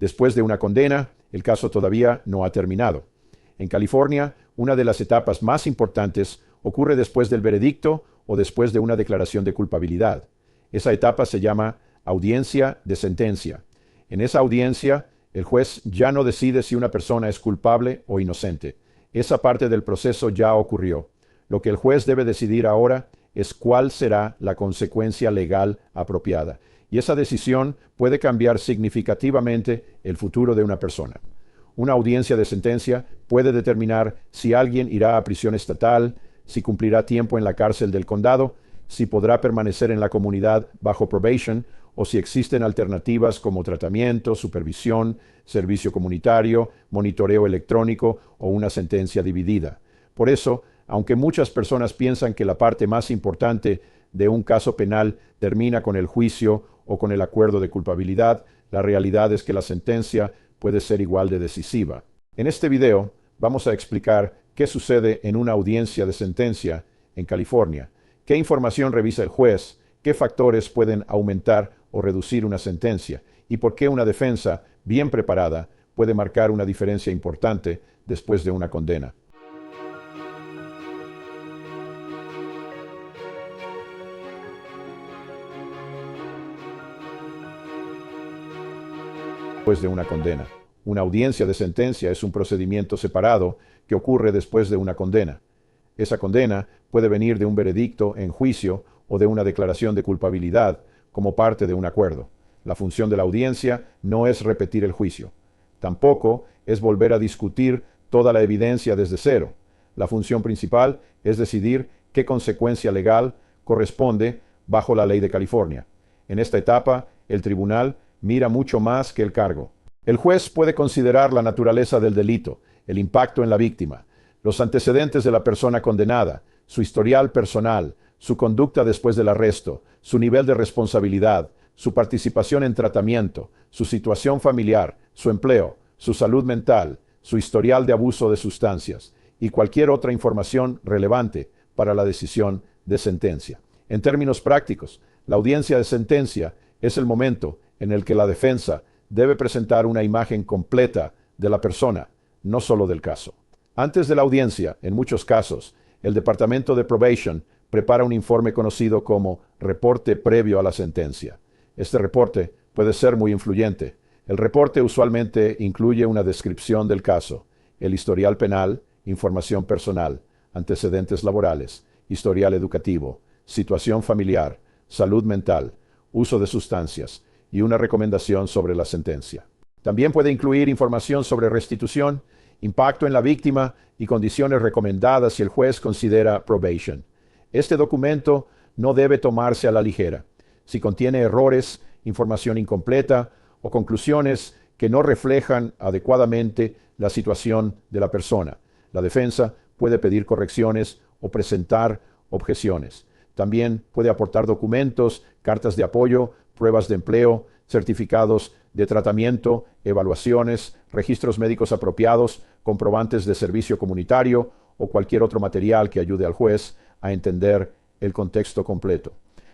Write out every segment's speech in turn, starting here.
Después de una condena, el caso todavía no ha terminado. En California, una de las etapas más importantes ocurre después del veredicto o después de una declaración de culpabilidad. Esa etapa se llama audiencia de sentencia. En esa audiencia, el juez ya no decide si una persona es culpable o inocente. Esa parte del proceso ya ocurrió. Lo que el juez debe decidir ahora es cuál será la consecuencia legal apropiada. Y esa decisión puede cambiar significativamente el futuro de una persona. Una audiencia de sentencia puede determinar si alguien irá a prisión estatal, si cumplirá tiempo en la cárcel del condado, si podrá permanecer en la comunidad bajo probation o si existen alternativas como tratamiento, supervisión, servicio comunitario, monitoreo electrónico o una sentencia dividida. Por eso, aunque muchas personas piensan que la parte más importante de un caso penal termina con el juicio o con el acuerdo de culpabilidad, la realidad es que la sentencia puede ser igual de decisiva. En este video vamos a explicar qué sucede en una audiencia de sentencia en California, qué información revisa el juez, qué factores pueden aumentar o reducir una sentencia y por qué una defensa bien preparada puede marcar una diferencia importante después de una condena. Después de una condena. Una audiencia de sentencia es un procedimiento separado que ocurre después de una condena. Esa condena puede venir de un veredicto en juicio o de una declaración de culpabilidad como parte de un acuerdo. La función de la audiencia no es repetir el juicio. Tampoco es volver a discutir toda la evidencia desde cero. La función principal es decidir qué consecuencia legal corresponde bajo la ley de California. En esta etapa, el tribunal mira mucho más que el cargo. El juez puede considerar la naturaleza del delito, el impacto en la víctima, los antecedentes de la persona condenada, su historial personal, su conducta después del arresto, su nivel de responsabilidad, su participación en tratamiento, su situación familiar, su empleo, su salud mental, su historial de abuso de sustancias y cualquier otra información relevante para la decisión de sentencia. En términos prácticos, la audiencia de sentencia es el momento en el que la defensa debe presentar una imagen completa de la persona, no solo del caso. Antes de la audiencia, en muchos casos, el Departamento de Probation prepara un informe conocido como reporte previo a la sentencia. Este reporte puede ser muy influyente. El reporte usualmente incluye una descripción del caso, el historial penal, información personal, antecedentes laborales, historial educativo, situación familiar, salud mental, uso de sustancias, y una recomendación sobre la sentencia. También puede incluir información sobre restitución, impacto en la víctima y condiciones recomendadas si el juez considera probation. Este documento no debe tomarse a la ligera. Si contiene errores, información incompleta o conclusiones que no reflejan adecuadamente la situación de la persona, la defensa puede pedir correcciones o presentar objeciones. También puede aportar documentos, cartas de apoyo, pruebas de empleo, certificados de tratamiento, evaluaciones, registros médicos apropiados, comprobantes de servicio comunitario o cualquier otro material que ayude al juez a entender el contexto completo.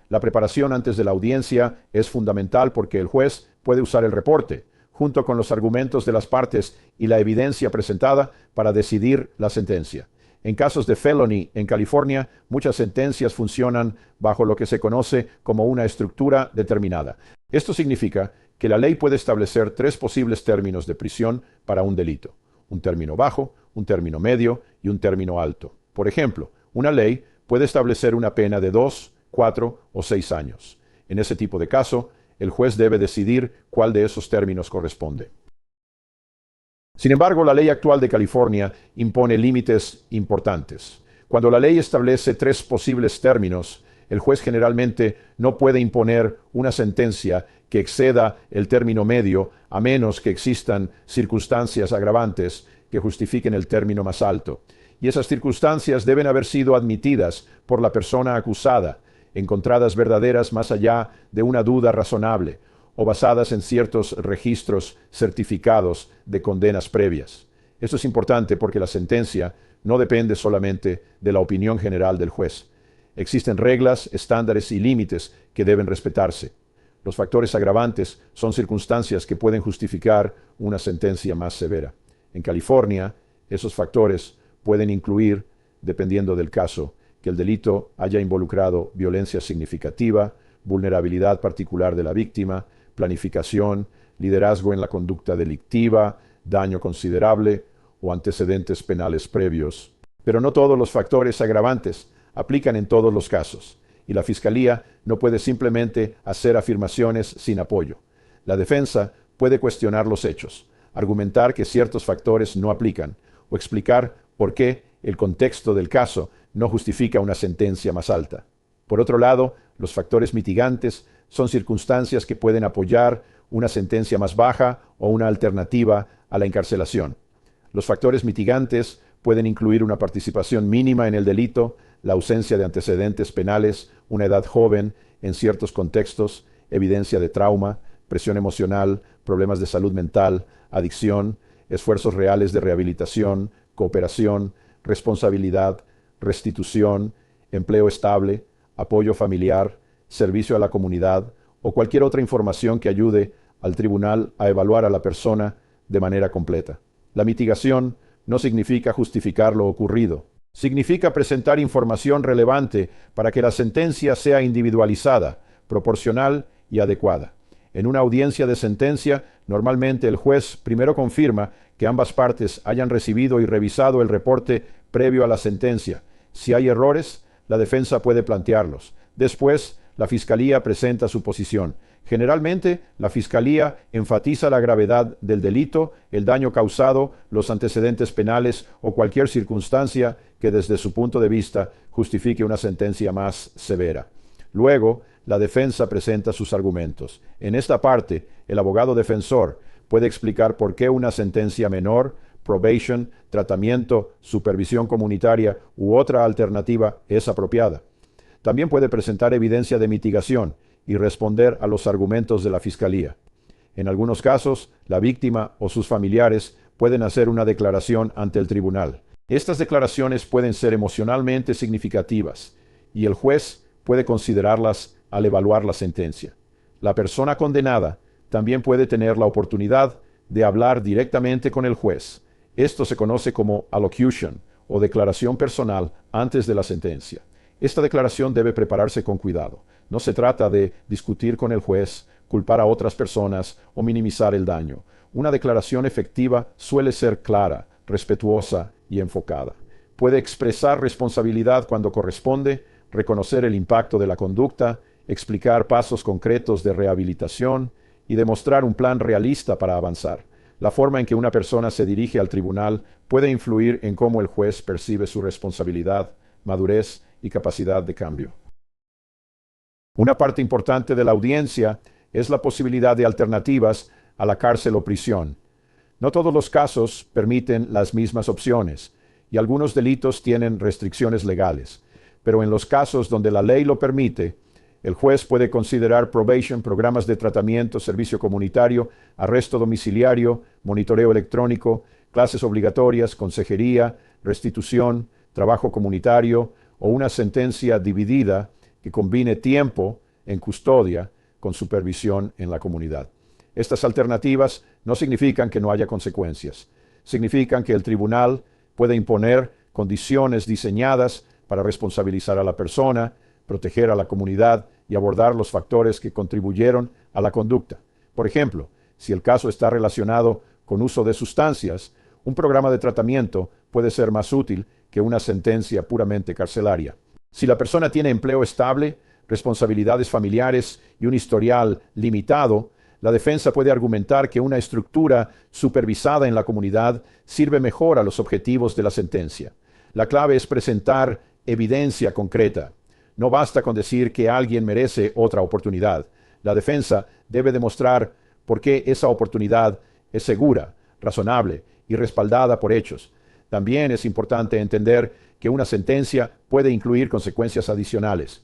La preparación antes de la audiencia es fundamental porque el juez puede usar el reporte, junto con los argumentos de las partes y la evidencia presentada para decidir la sentencia. En casos de felony en California, muchas sentencias funcionan bajo lo que se conoce como una estructura determinada. Esto significa que la ley puede establecer 3 posibles términos de prisión para un delito: un término bajo, un término medio y un término alto. Por ejemplo, una ley puede establecer una pena de 2, 4 o 6 años. En ese tipo de caso, el juez debe decidir cuál de esos términos corresponde. Sin embargo, la ley actual de California impone límites importantes. Cuando la ley establece 3 posibles términos, el juez generalmente no puede imponer una sentencia que exceda el término medio a menos que existan circunstancias agravantes que justifiquen el término más alto. Y esas circunstancias deben haber sido admitidas por la persona acusada, encontradas verdaderas más allá de una duda razonable, o basadas en ciertos registros certificados de condenas previas. Esto es importante porque la sentencia no depende solamente de la opinión general del juez. Existen reglas, estándares y límites que deben respetarse. Los factores agravantes son circunstancias que pueden justificar una sentencia más severa. En California, esos factores pueden incluir, dependiendo del caso, que el delito haya involucrado violencia significativa, vulnerabilidad particular de la víctima, planificación, liderazgo en la conducta delictiva, daño considerable o antecedentes penales previos. Pero no todos los factores agravantes aplican en todos los casos, y la Fiscalía no puede simplemente hacer afirmaciones sin apoyo. La defensa puede cuestionar los hechos, argumentar que ciertos factores no aplican, o explicar por qué el contexto del caso no justifica una sentencia más alta. Por otro lado, los factores mitigantes son circunstancias que pueden apoyar una sentencia más baja o una alternativa a la encarcelación. Los factores mitigantes pueden incluir una participación mínima en el delito, la ausencia de antecedentes penales, una edad joven en ciertos contextos, evidencia de trauma, presión emocional, problemas de salud mental, adicción, esfuerzos reales de rehabilitación, cooperación, responsabilidad, restitución, empleo estable, apoyo familiar, servicio a la comunidad o cualquier otra información que ayude al tribunal a evaluar a la persona de manera completa. La mitigación no significa justificar lo ocurrido. Significa presentar información relevante para que la sentencia sea individualizada, proporcional y adecuada. En una audiencia de sentencia, normalmente el juez primero confirma que ambas partes hayan recibido y revisado el reporte previo a la sentencia. Si hay errores, la defensa puede plantearlos. Después, la Fiscalía presenta su posición. Generalmente, la Fiscalía enfatiza la gravedad del delito, el daño causado, los antecedentes penales o cualquier circunstancia que desde su punto de vista justifique una sentencia más severa. Luego, la defensa presenta sus argumentos. En esta parte, el abogado defensor puede explicar por qué una sentencia menor, probation, tratamiento, supervisión comunitaria u otra alternativa es apropiada. También puede presentar evidencia de mitigación y responder a los argumentos de la Fiscalía. En algunos casos, la víctima o sus familiares pueden hacer una declaración ante el tribunal. Estas declaraciones pueden ser emocionalmente significativas y el juez puede considerarlas al evaluar la sentencia. La persona condenada también puede tener la oportunidad de hablar directamente con el juez. Esto se conoce como allocution o declaración personal antes de la sentencia. Esta declaración debe prepararse con cuidado. No se trata de discutir con el juez, culpar a otras personas o minimizar el daño. Una declaración efectiva suele ser clara, respetuosa y enfocada. Puede expresar responsabilidad cuando corresponde, reconocer el impacto de la conducta, explicar pasos concretos de rehabilitación y demostrar un plan realista para avanzar. La forma en que una persona se dirige al tribunal puede influir en cómo el juez percibe su responsabilidad, madurez y capacidad de cambio. Una parte importante de la audiencia es la posibilidad de alternativas a la cárcel o prisión. No todos los casos permiten las mismas opciones, y algunos delitos tienen restricciones legales. Pero en los casos donde la ley lo permite, el juez puede considerar probation, programas de tratamiento, servicio comunitario, arresto domiciliario, monitoreo electrónico, clases obligatorias, consejería, restitución, trabajo comunitario o una sentencia dividida que combine tiempo en custodia con supervisión en la comunidad. Estas alternativas no significan que no haya consecuencias. Significan que el tribunal puede imponer condiciones diseñadas para responsabilizar a la persona, proteger a la comunidad y abordar los factores que contribuyeron a la conducta. Por ejemplo, si el caso está relacionado con uso de sustancias, un programa de tratamiento puede ser más útil que una sentencia puramente carcelaria. Si la persona tiene empleo estable, responsabilidades familiares y un historial limitado, la defensa puede argumentar que una estructura supervisada en la comunidad sirve mejor a los objetivos de la sentencia. La clave es presentar evidencia concreta. No basta con decir que alguien merece otra oportunidad. La defensa debe demostrar por qué esa oportunidad es segura, razonable y respaldada por hechos. También es importante entender que una sentencia puede incluir consecuencias adicionales.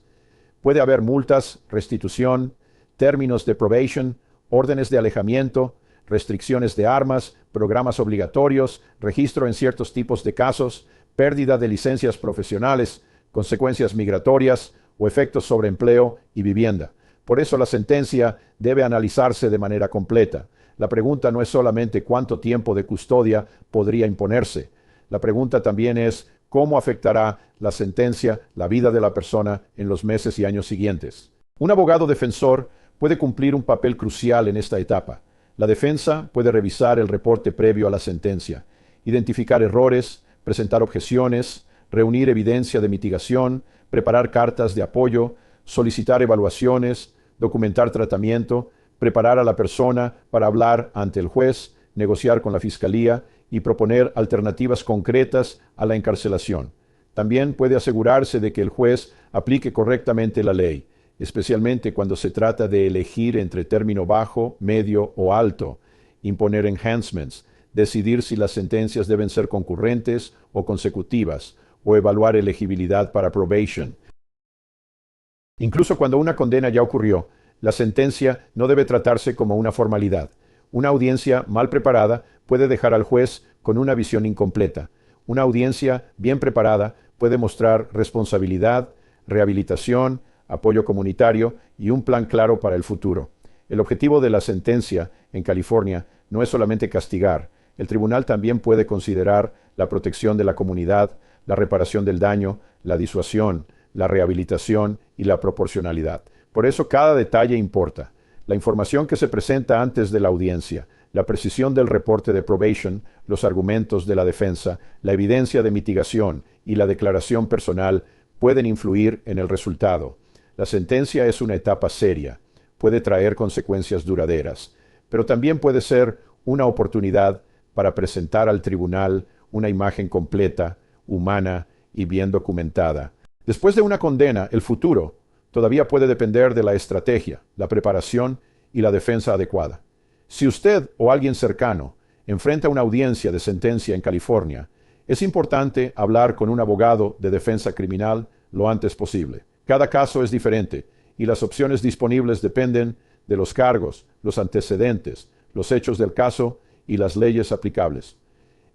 Puede haber multas, restitución, términos de probation, órdenes de alejamiento, restricciones de armas, programas obligatorios, registro en ciertos tipos de casos, pérdida de licencias profesionales, consecuencias migratorias o efectos sobre empleo y vivienda. Por eso la sentencia debe analizarse de manera completa. La pregunta no es solamente cuánto tiempo de custodia podría imponerse. La pregunta también es cómo afectará la sentencia la vida de la persona en los meses y años siguientes. Un abogado defensor puede cumplir un papel crucial en esta etapa. La defensa puede revisar el reporte previo a la sentencia, identificar errores, presentar objeciones, reunir evidencia de mitigación, preparar cartas de apoyo, solicitar evaluaciones, documentar tratamiento, preparar a la persona para hablar ante el juez, negociar con la fiscalía y proponer alternativas concretas a la encarcelación. También puede asegurarse de que el juez aplique correctamente la ley, especialmente cuando se trata de elegir entre término bajo, medio o alto, imponer enhancements, decidir si las sentencias deben ser concurrentes o consecutivas, o evaluar elegibilidad para probation. Incluso cuando una condena ya ocurrió, la sentencia no debe tratarse como una formalidad. Una audiencia mal preparada puede dejar al juez con una visión incompleta. Una audiencia bien preparada puede mostrar responsabilidad, rehabilitación, apoyo comunitario y un plan claro para el futuro. El objetivo de la sentencia en California no es solamente castigar. El tribunal también puede considerar la protección de la comunidad, la reparación del daño, la disuasión, la rehabilitación y la proporcionalidad. Por eso cada detalle importa. La información que se presenta antes de la audiencia, la precisión del reporte de probation, los argumentos de la defensa, la evidencia de mitigación y la declaración personal pueden influir en el resultado. La sentencia es una etapa seria, puede traer consecuencias duraderas, pero también puede ser una oportunidad para presentar al tribunal una imagen completa, humana y bien documentada. Después de una condena, el futuro todavía puede depender de la estrategia, la preparación y la defensa adecuada. Si usted o alguien cercano enfrenta una audiencia de sentencia en California, es importante hablar con un abogado de defensa criminal lo antes posible. Cada caso es diferente y las opciones disponibles dependen de los cargos, los antecedentes, los hechos del caso y las leyes aplicables.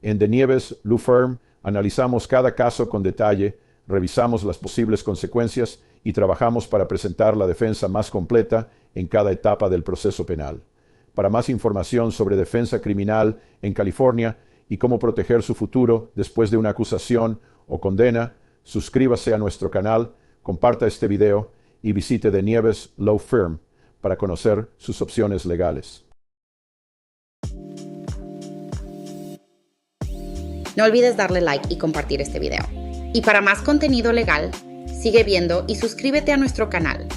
En De Nieves Law Firm analizamos cada caso con detalle, revisamos las posibles consecuencias y trabajamos para presentar la defensa más completa en cada etapa del proceso penal. Para más información sobre defensa criminal en California y cómo proteger su futuro después de una acusación o condena, suscríbase a nuestro canal, comparta este video y visite De Nieves Law Firm para conocer sus opciones legales. No olvides darle like y compartir este video. Y para más contenido legal, sigue viendo y suscríbete a nuestro canal.